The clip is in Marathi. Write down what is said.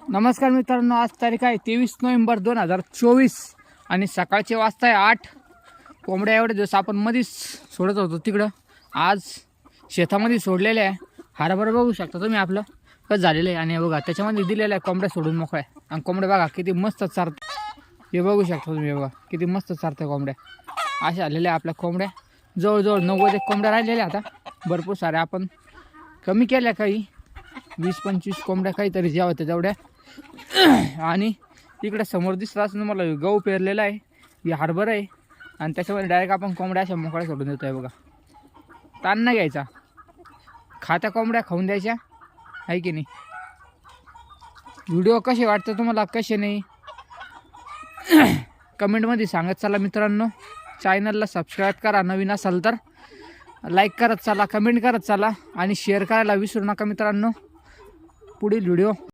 नमस्कार मित्रांनो, आज तारीख आहे 23 नोव्हेंबर 2024 आणि सकाळचे वाजता आहे 8. कोंबड्या एवढे दिवस आपण मध्येच सोडत होतो तिकडं, आज शेतामध्ये सोडलेले आहे. हरभरा बघू शकता तुम्ही आपलं कसं झालेलं आहे. आणि बघा त्याच्यामध्ये दिलेलं आहे कोंबड्या सोडून मोकळ्या. आणि कोंबड्या बघा किती मस्त चारत, हे बघू शकता तुम्ही. बघा किती मस्त चारते कोंबड्या. अशा आलेल्या आपल्या कोंबड्या जवळजवळ 90 कोंबड्या राहिलेल्या. आता भरपूर साऱ्या आपण कमी केल्या, काही 20-25 कोंबड्या काहीतरी ज्या होत्या तेवढ्या. आणि इकडे समोर दिसत असं तुम्हाला गहू पेरलेला आहे, ही हरभरा आहे. आणि त्याच्यामध्ये डायरेक्ट आपण कोंबड्या अशा मोकळ्या सोडून देतो आहे. बघा ताण नाही घ्यायचा, खात्या कोंबड्या खाऊन द्यायच्या आहे की नाही. व्हिडिओ कसे वाटतं तुम्हाला, कसे नाही कमेंटमध्ये सांगत चला मित्रांनो. चॅनलला सबस्क्राईब करा, नवीन असाल तर लाईक करत चला, कमेंट करत चला आणि शेअर करायला विसरू नका मित्रांनो. पुढील व्हिडिओ